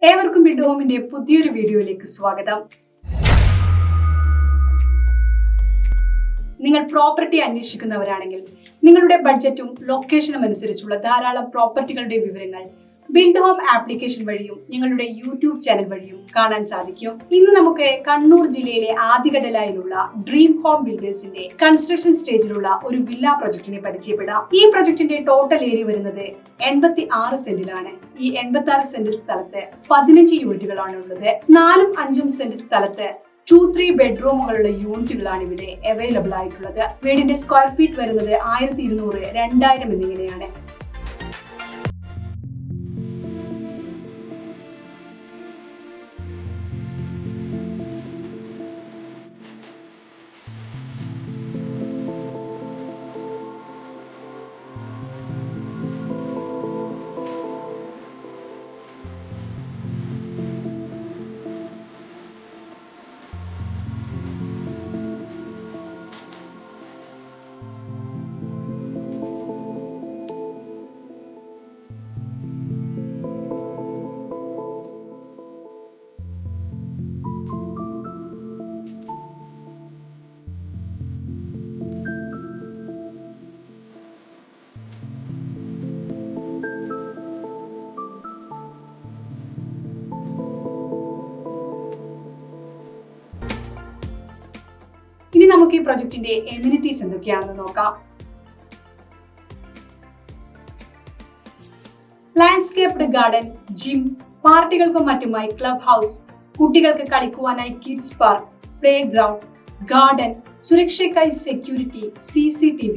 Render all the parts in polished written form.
ഏവർക്കും ബിൽഡ് ഹോമിന്റെ പുതിയൊരു വീഡിയോയിലേക്ക് സ്വാഗതം. നിങ്ങൾ പ്രോപ്പർട്ടി അന്വേഷിക്കുന്നവരാണെങ്കിൽ നിങ്ങളുടെ ബഡ്ജറ്റും ലൊക്കേഷനും അനുസരിച്ചുള്ള ധാരാളം പ്രോപ്പർട്ടികളുടെ വിവരങ്ങൾ ബിൽഡ് ഹോം ആപ്ലിക്കേഷൻ വഴിയും ഞങ്ങളുടെ യൂട്യൂബ് ചാനൽ വഴിയും കാണാൻ സാധിക്കും. ഇന്ന് നമുക്ക് കണ്ണൂർ ജില്ലയിലെ ആദികടലായിലുള്ള ഡ്രീം ഹോം ബിൽഡേഴ്സിന്റെ കൺസ്ട്രക്ഷൻ സ്റ്റേജിലുള്ള ഒരു വില്ല പ്രൊജക്ടിനെ പരിചയപ്പെടാം. ഈ പ്രൊജക്ടിന്റെ ടോട്ടൽ ഏരിയ വരുന്നത് 86 സെന്റിലാണ്. ഈ 86 സെന്റ് സ്ഥലത്ത് 15 യൂണിറ്റുകളാണ് ഉള്ളത്. 4-5 സെന്റ് സ്ഥലത്ത് 2-3 ബെഡ്റൂമുകളുടെ യൂണിറ്റുകളാണ് ഇവിടെ അവൈലബിൾ ആയിട്ടുള്ളത്. വീടിന്റെ സ്ക്വയർ ഫീറ്റ് വരുന്നത് 1200, 2000 എന്നിങ്ങനെയാണ്. ഇനി നമുക്ക് ഈ പ്രൊജക്ടിന്റെ എമിനിറ്റീസ് എന്തൊക്കെയാണെന്ന് നോക്കാം. ലാൻഡ്സ്കേപ്ഡ് ഗാർഡൻ, ജിം, പാർട്ടികൾക്കും മറ്റുമായി ക്ലബ് ഹൗസ്, കുട്ടികൾക്ക് കളിക്കുവാനായി kids park, play ground, garden, സുരക്ഷയ്ക്കായി security, CCTV,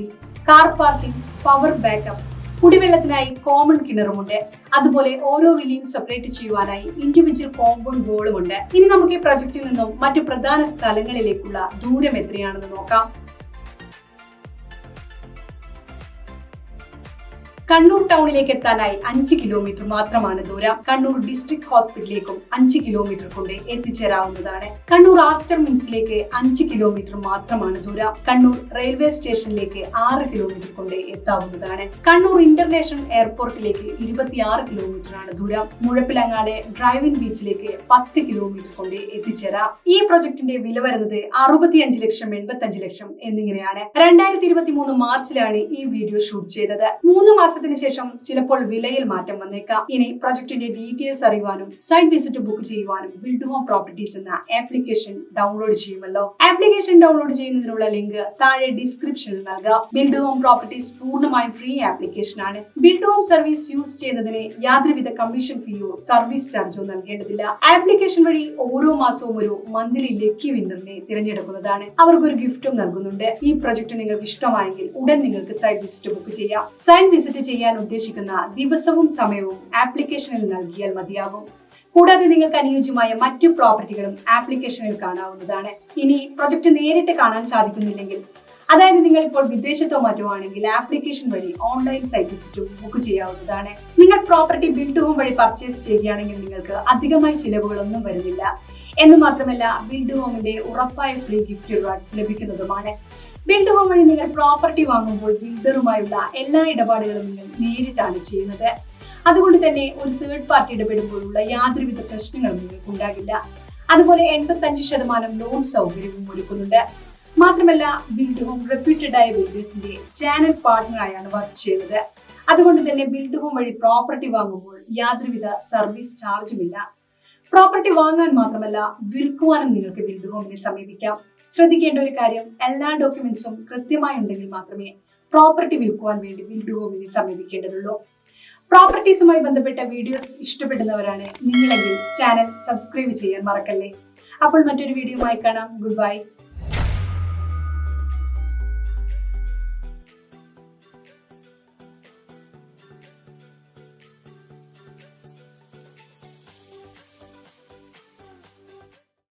car parking, power backup, കുടിവെള്ളത്തിനായി കോമൺ കിണറുമുണ്ട്. അതുപോലെ ഓരോ വില്ലയും സെപ്പറേറ്റ് ചെയ്യുവാനായി ഇൻഡിവിജ്വൽ കോമ്പൗണ്ട് വോളുമുണ്ട്. ഇനി നമുക്ക് ഈ പ്രൊജക്റ്റിൽ നിന്നും മറ്റു പ്രധാന സ്ഥലങ്ങളിലേക്കുള്ള ദൂരം എത്രയാണെന്ന് നോക്കാം. കണ്ണൂർ ടൗണിലേക്ക് എത്താനായി 5 കിലോമീറ്റർ മാത്രമാണ് ദൂരം. കണ്ണൂർ ഡിസ്ട്രിക്ട് ഹോസ്പിറ്റലിലേക്കും 5 കിലോമീറ്റർ കൊണ്ട് എത്തിച്ചേരാവുന്നതാണ്. കണ്ണൂർ ആസ്റ്റർ മിംസിലേക്ക് 5 കിലോമീറ്റർ മാത്രമാണ് ദൂരം. കണ്ണൂർ റെയിൽവേ സ്റ്റേഷനിലേക്ക് 6 കിലോമീറ്റർ കൊണ്ട് എത്താവുന്നതാണ്. കണ്ണൂർ ഇന്റർനാഷണൽ എയർപോർട്ടിലേക്ക് 26 കിലോമീറ്റർ ആണ് ദൂരം. മുഴപ്പിലങ്ങാട് ഡ്രൈവിംഗ് ബീച്ചിലേക്ക് 10 കിലോമീറ്റർ കൊണ്ട് എത്തിച്ചേരാം. ഈ പ്രൊജക്ടിന്റെ വില വരുന്നത് 65 ലക്ഷം, 85 ലക്ഷം എന്നിങ്ങനെയാണ്. 2023 മാർച്ചിലാണ് ഈ വീഡിയോ ഷൂട്ട് ചെയ്തത്. 3 മാസത്തിന് ശേഷം ചിലപ്പോൾ വിലയിൽ മാറ്റം വന്നേക്കാം. ഇനി പ്രൊജക്ടിന്റെ ഡീറ്റെയിൽസ് അറിയുവാനും സൈറ്റ് വിസിറ്റ് ബുക്ക് ചെയ്യുവാനും ബിൽഡ് ഹോം പ്രോപ്പർട്ടീസ് എന്ന ആപ്ലിക്കേഷൻ ഡൗൺലോഡ് ചെയ്യുമല്ലോ. ആപ്ലിക്കേഷൻ ഡൗൺലോഡ് ചെയ്യുന്നതിനുള്ള ലിങ്ക് താഴെ ഡിസ്ക്രിപ്ഷനിൽ നൽകാം. ബിൽഡ് ഹോം പ്രോപ്പർട്ടീസ് പൂർണ്ണമായും ഫ്രീ ആപ്ലിക്കേഷൻ ആണ്. ബിൽഡ് ഹോം സർവീസ് യൂസ് ചെയ്യുന്നതിന് യാതൊരുവിധ കമ്മീഷൻ ഫീയോ സർവീസ് ചാർജോ നൽകേണ്ടതില്ല. ആപ്ലിക്കേഷൻ വഴി ഓരോ മാസവും ഒരു മന്ത്ലി ലക്കി വിന്നറിനെ തിരഞ്ഞെടുക്കുന്നതാണ്. അവർക്കൊരു ഗിഫ്റ്റും നൽകുന്നുണ്ട്. ഈ പ്രൊജക്ട് നിങ്ങൾക്ക് ഇഷ്ടമായെങ്കിൽ ഉടൻ നിങ്ങൾക്ക് സൈറ്റ് വിസിറ്റ് ബുക്ക് ചെയ്യാം. സൈറ്റ് വിസിറ്റ് ചെയ്യാൻ ഉദ്ദേശിക്കുന്ന ദിവസവും സമയവും ആപ്ലിക്കേഷനിൽ നൽകിയാൽ മതിയാകും. കൂടാതെ നിങ്ങൾക്ക് അനുയോജ്യമായ മറ്റു പ്രോപ്പർട്ടികളും ആപ്ലിക്കേഷനിൽ കാണാവുന്നതാണ്. ഇനി പ്രൊജക്ട് നേരിട്ട് കാണാൻ സാധിക്കുന്നില്ലെങ്കിൽ, അതായത് നിങ്ങൾ ഇപ്പോൾ വിദേശത്തോ മറ്റോ ആണെങ്കിൽ ആപ്ലിക്കേഷൻ വഴി ഓൺലൈൻ സൈറ്റ് വിസിറ്റും ബുക്ക് ചെയ്യാവുന്നതാണ്. നിങ്ങൾ പ്രോപ്പർട്ടി ബിൽഡ് ഹോം വഴി പർച്ചേസ് ചെയ്യുകയാണെങ്കിൽ നിങ്ങൾക്ക് അധികമായി ചിലവുകളൊന്നും വരുന്നില്ല. എന്ന് മാത്രമല്ല, ബിൽഡ് ഹോമിന്റെ ഉറപ്പായ ഫ്രീ ഗിഫ്റ്റ് റിവാർഡ്സ് ലഭിക്കുന്നതുമാണ്. ബിൽഡ് ഹോം വഴി നിങ്ങൾ പ്രോപ്പർട്ടി വാങ്ങുമ്പോൾ ബിൽഡറുമായുള്ള എല്ലാ ഇടപാടുകളും നിങ്ങൾ നേരിട്ടാണ് ചെയ്യുന്നത്. അതുകൊണ്ട് തന്നെ ഒരു തേർഡ് പാർട്ടി ഇടപെടുമ്പോഴുള്ള യാതൊരുവിധ പ്രശ്നങ്ങളും നിങ്ങൾക്ക് ഉണ്ടാകില്ല. അതുപോലെ 85% ലോൺ സൗകര്യവും ഒരുക്കുന്നുണ്ട്. മാത്രമല്ല, ബിൽഡ് ഹോം റെപ്യൂട്ടഡ് ആയ ബിൽഡേഴ്സിന്റെ ചാനൽ പാർട്ട്ണറായാണ് വർക്ക് ചെയ്യുന്നത്. അതുകൊണ്ട് തന്നെ ബിൽഡ് ഹോം വഴി പ്രോപ്പർട്ടി വാങ്ങുമ്പോൾ യാതൊരുവിധ സർവീസ് ചാർജുമില്ല. പ്രോപ്പർട്ടി വാങ്ങാൻ മാത്രമല്ല, വിൽക്കുവാനും നിങ്ങൾക്ക് ബിൽഡ് ഹോമിനെ സമീപിക്കാം. ശ്രദ്ധിക്കേണ്ട ഒരു കാര്യം, എല്ലാ ഡോക്യുമെന്റ്സും കൃത്യമായി ഉണ്ടെങ്കിൽ മാത്രമേ പ്രോപ്പർട്ടി വിൽക്കുവാൻ വേണ്ടി ബിൽഡ് ഹോമിനെ സമീപിക്കേണ്ടതുള്ളൂ. പ്രോപ്പർട്ടീസുമായി ബന്ധപ്പെട്ട വീഡിയോസ് ഇഷ്ടപ്പെടുന്നവരാണ് നിങ്ങളെങ്കിൽ ചാനൽ സബ്സ്ക്രൈബ് ചെയ്യാൻ മറക്കല്ലേ. അപ്പോൾ മറ്റൊരു വീഡിയോയുമായി കാണാം. Good bye.